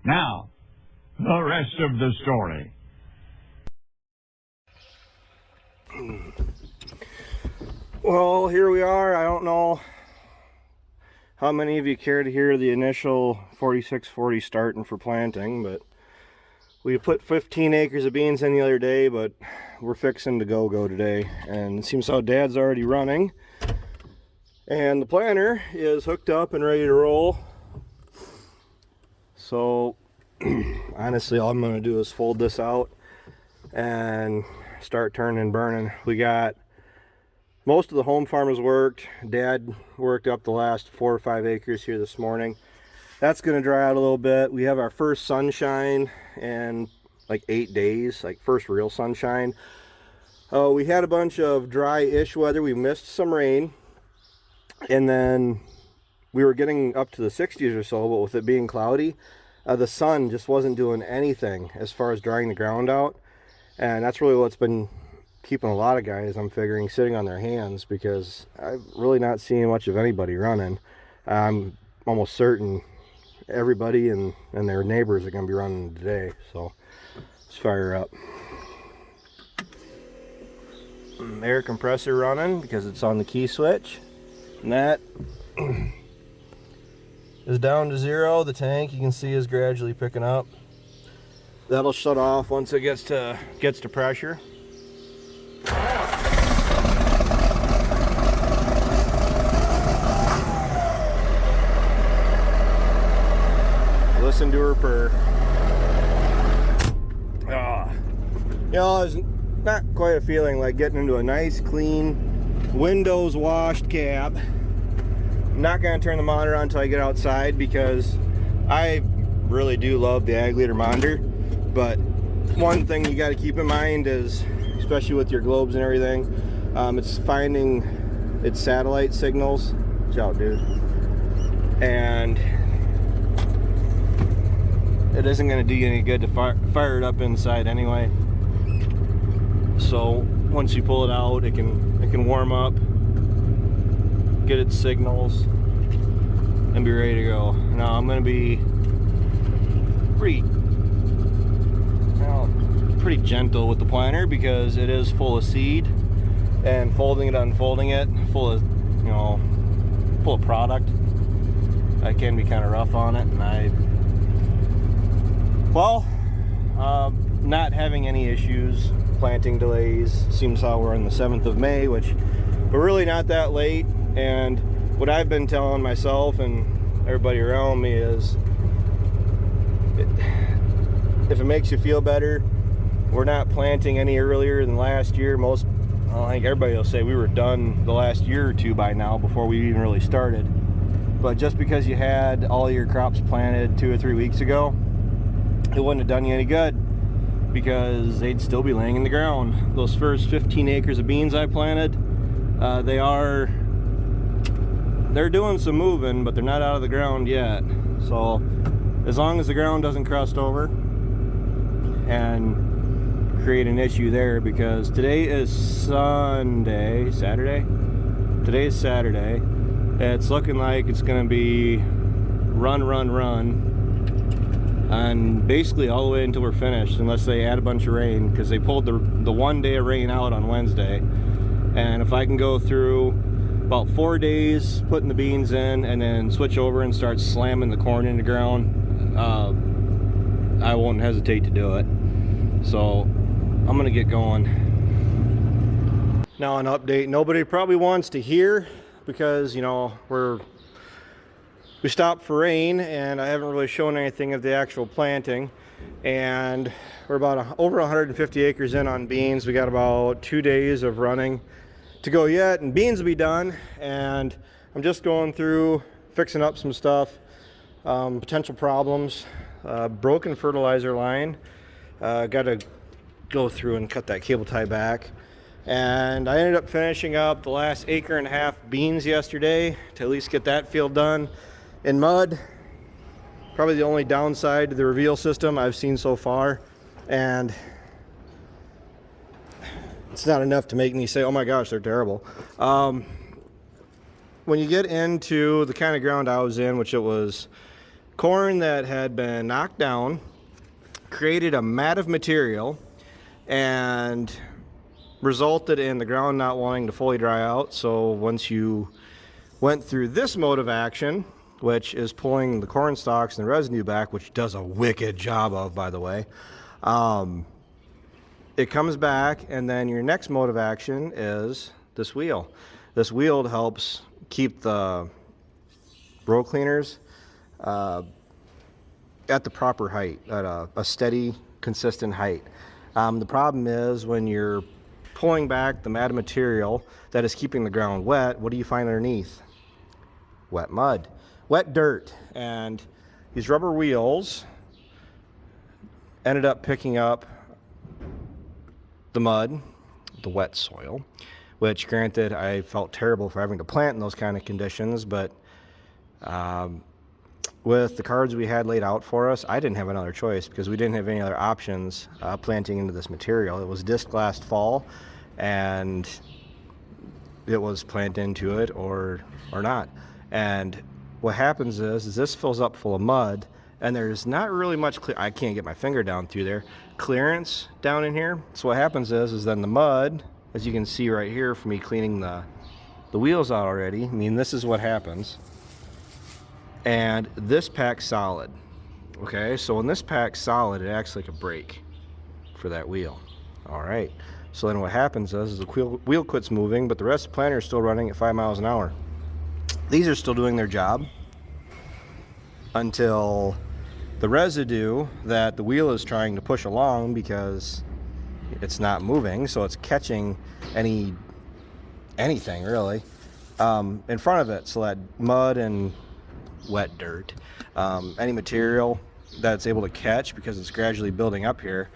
Now, the rest of the story. Well, here we are. I don't know how many of you care to hear the initial 4640 starting for planting, but we put 15 acres of beans in the other day, but we're fixing to go today. And it seems how Dad's already running. And the planter is hooked up and ready to roll. So, honestly, all I'm going to do is fold this out and start turning and burning. We got most of the home farm has worked. Dad worked up the last 4 or 5 acres here this morning. That's going to dry out a little bit. We have our first sunshine in like 8 days, like first real sunshine. We had a bunch of dry-ish weather. We missed some rain, and then we were getting up to the 60s or so, but with it being cloudy, the sun just wasn't doing anything as far as drying the ground out. And that's really what's been keeping a lot of guys, I'm figuring, sitting on their hands, because I'm really not seeing much of anybody running. I'm almost certain everybody and their neighbors are going to be running today. So let's fire up. Air compressor running because it's on the key switch, and that is down to 0. The tank, you can see, is gradually picking up. That'll shut off once it gets to pressure. Listen to her purr. You know, it's not quite a feeling like getting into a nice, clean, windows washed cab. I'm not going to turn the monitor on until I get outside, because I really do love the ag leader monitor. But one thing you got to keep in mind is, especially with your globes and everything, it's finding its satellite signals. Watch out, dude. And it isn't going to do you any good to fire it up inside anyway. So once you pull it out, it can warm up, get its signals, and be ready to go. Now I'm going to be pretty gentle with the planter, because it is full of seed, and folding it, unfolding it, full of product. I can be kind of rough on it, and not having any issues, planting delays. Seems how we're on the 7th of May, which we're really not that late. And what I've been telling myself and everybody around me is, if it makes you feel better, we're not planting any earlier than last year. I think everybody will say we were done the last year or two by now, before we even really started. But just because you had all your crops planted 2 or 3 weeks ago, it wouldn't have done you any good, because they'd still be laying in the ground. Those first 15 acres of beans I planted, they're doing some moving, but they're not out of the ground yet. So as long as the ground doesn't crust over and create an issue there, because today is Saturday. Today is Saturday. It's looking like it's going to be run, and basically all the way until we're finished, unless they add a bunch of rain, because they pulled the 1 day of rain out on Wednesday. And if I can go through about 4 days putting the beans in, and then switch over and start slamming the corn in the ground, I won't hesitate to do it. So I'm gonna get going. Now, an update nobody probably wants to hear, because we stopped for rain, and I haven't really shown anything of the actual planting. And we're about over 150 acres in on beans. We got about 2 days of running to go yet, and beans will be done. And I'm just going through, fixing up some stuff, potential problems. Broken fertilizer line. Got to go through and cut that cable tie back. And I ended up finishing up the last 1.5 acres beans yesterday to at least get that field done in mud. Probably the only downside to the reveal system I've seen so far, and it's not enough to make me say, oh my gosh, they're terrible. When you get into the kind of ground I was in, which it was corn that had been knocked down, created a mat of material, and resulted in the ground not wanting to fully dry out. So once you went through this mode of action, which is pulling the corn stalks and the residue back, which does a wicked job of, by the way, it comes back, and then your next mode of action is this wheel. This wheel helps keep the row cleaners at the proper height, at a steady, consistent height. The problem is when you're pulling back the mat of material that is keeping the ground wet, what do you find underneath? Wet mud, wet dirt. And these rubber wheels ended up picking up the mud, the wet soil, which granted I felt terrible for having to plant in those kind of conditions, but with the cards we had laid out for us, I didn't have another choice because we didn't have any other options planting into this material. It was disc last fall, and it was plant into it or not. And what happens is this fills up full of mud, and there's not really much I can't get my finger down through there, clearance down in here. So what happens is then the mud, as you can see right here from me cleaning the wheels out already, I mean, this is what happens. And this packs solid. Okay, so when this packs solid, it acts like a brake for that wheel. All right, so then what happens is the wheel quits moving, but the rest of the planter is still running at 5 miles an hour. These are still doing their job until the residue that the wheel is trying to push along, because it's not moving, so it's catching anything really in front of it. So that mud and wet dirt, any material that's able to catch, because it's gradually building up here,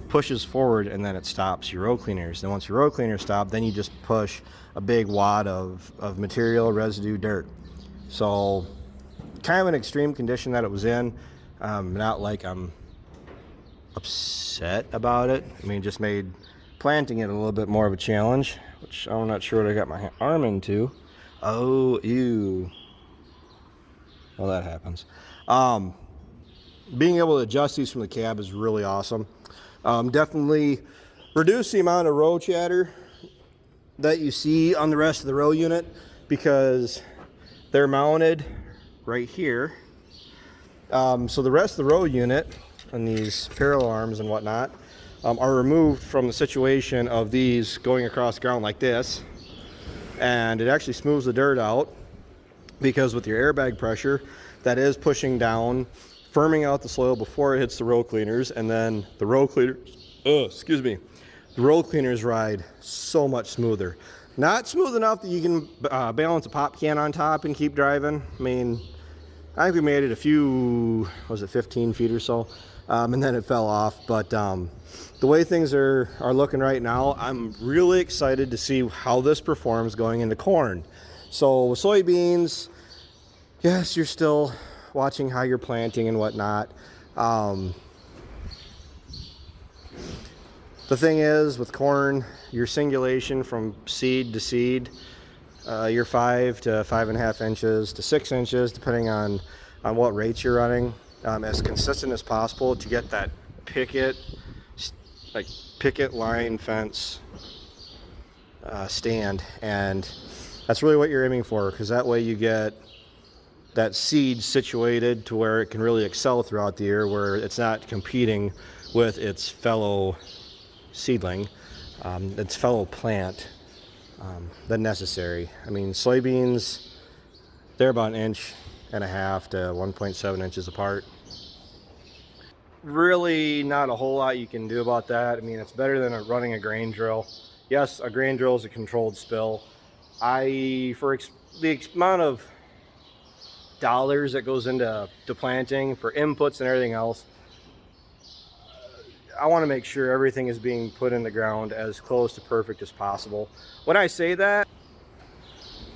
pushes forward, and then it stops your row cleaners. Then once your row cleaners stop, then you just push a big wad of material, residue, dirt. So kind of an extreme condition that it was in. Not like I'm upset about it. I mean, it just made planting it a little bit more of a challenge, which I'm not sure what I got my arm into. Oh, ew. Well, that happens. Being able to adjust these from the cab is really awesome. Definitely reduce the amount of row chatter that you see on the rest of the row unit, because they're mounted right here. So the rest of the row unit and these parallel arms and whatnot are removed from the situation of these going across the ground like this, and it actually smooths the dirt out, because with your airbag pressure, that is pushing down, firming out the soil before it hits the row cleaners, and then the row cleaners, the row cleaners ride so much smoother. Not smooth enough that you can balance a pop can on top and keep driving. I mean, I think we made it a few, 15 feet or so, and then it fell off. But the way things are looking right now, I'm really excited to see how this performs going into corn. So with soybeans, yes, you're still watching how you're planting and whatnot. The thing is, with corn, your singulation from seed to seed, you're 5 to 5.5 inches to 6 inches, depending on what rates you're running, as consistent as possible to get that picket line fence stand. And that's really what you're aiming for, because that way you get that seed situated to where it can really excel throughout the year, where it's not competing with its fellow seedling, its fellow plant, than necessary. I mean, soybeans, they're about 1.5 to 1.7 inches apart. Really not a whole lot you can do about that. I mean, it's better than running a grain drill. Yes, a grain drill is a controlled spill. For the amount of dollars that goes into planting for inputs and everything else, I want to make sure everything is being put in the ground as close to perfect as possible. When I say that,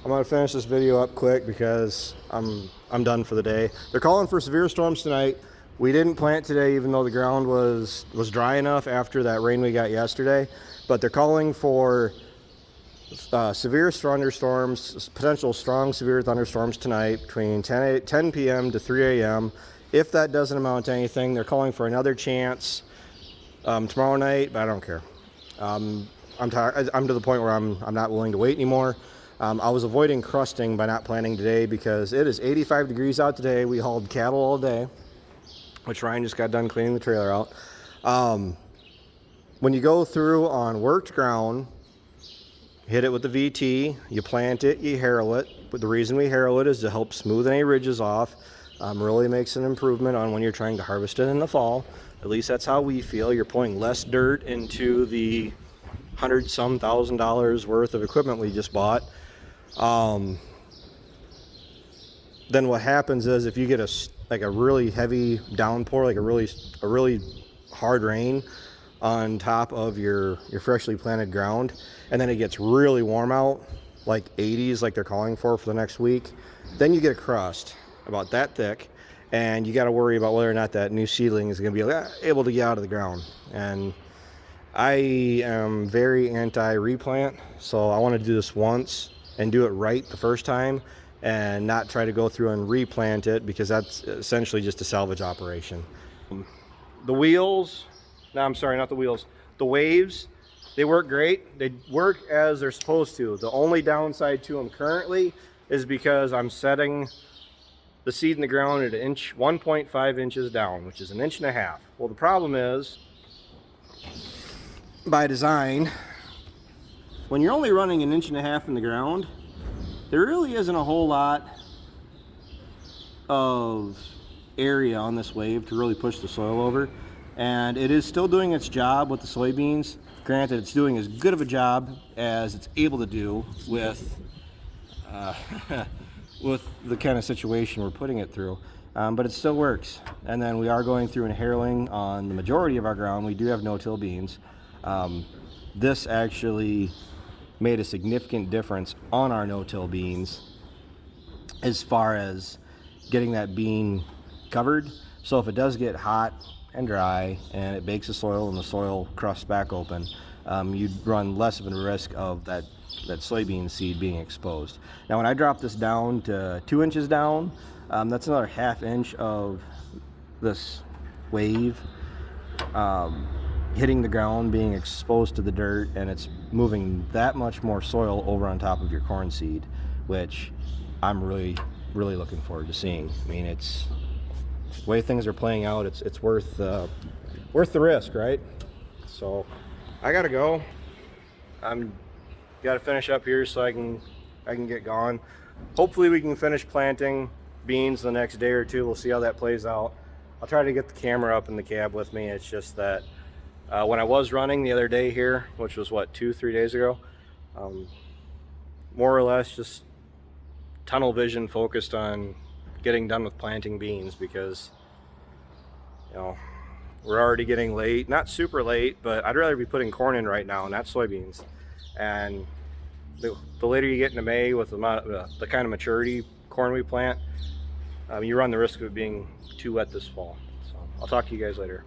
I'm going to finish this video up quick because I'm done for the day. They're calling for severe storms tonight. We didn't plant today, even though the ground was dry enough after that rain we got yesterday, but they're calling for severe thunderstorms, potential strong severe thunderstorms tonight between 10 p.m. to 3 a.m. If that doesn't amount to anything, they're calling for another chance tomorrow night, but I don't care. I'm tired. I'm to the point where I'm not willing to wait anymore. I was avoiding crusting by not planting today because it is 85 degrees out today. We hauled cattle all day, which Ryan just got done cleaning the trailer out. When you go through on worked ground, hit it with the VT, you plant it, you harrow it. But the reason we harrow it is to help smooth any ridges off. Really makes an improvement on when you're trying to harvest it in the fall. At least that's how we feel. You're pulling less dirt into the $100-some thousand worth of equipment we just bought. Then what happens is if you get a really heavy downpour, like a really hard rain on top of your freshly planted ground, and then it gets really warm out, like 80s, like they're calling for the next week, then you get a crust about that thick, and you got to worry about whether or not that new seedling is going to be able to get out of the ground. And I am very anti-replant, so I want to do this once and do it right the first time and not try to go through and replant it, because that's essentially just a salvage operation. The wheels, no, I'm sorry, not the wheels. The waves, they work great. They work as they're supposed to. The only downside to them currently is because I'm setting the seed in the ground at 1.5 inches down, which is 1.5 inches. Well, the problem is, by design, when you're only running 1.5 inches in the ground, there really isn't a whole lot of area on this wave to really push the soil over. And it is still doing its job with the soybeans. Granted, it's doing as good of a job as it's able to do with with the kind of situation we're putting it through, but it still works. And then we are going through and harrowing on the majority of our ground. We do have no-till beans. This actually made a significant difference on our no-till beans as far as getting that bean covered. So if it does get hot and dry and it bakes the soil and the soil crusts back open, you'd run less of a risk of that soybean seed being exposed. Now when I drop this down to 2 inches down, that's another 1/2 inch of this wave hitting the ground, being exposed to the dirt, and it's moving that much more soil over on top of your corn seed, which I'm really looking forward to seeing. I mean, it's the way things are playing out, it's worth the risk, right? So I gotta go. I'm gotta finish up here so I can get going. Hopefully we can finish planting beans the next day or two. We'll see how that plays out. I'll try to get the camera up in the cab with me. It's just that when I was running the other day here, which was what, 2-3 days ago, more or less just tunnel vision focused on getting done with planting beans, because we're already getting late. Not super late, but I'd rather be putting corn in right now, not soybeans. And the later you get into May with the kind of maturity corn we plant, you run the risk of it being too wet this fall. So I'll talk to you guys later.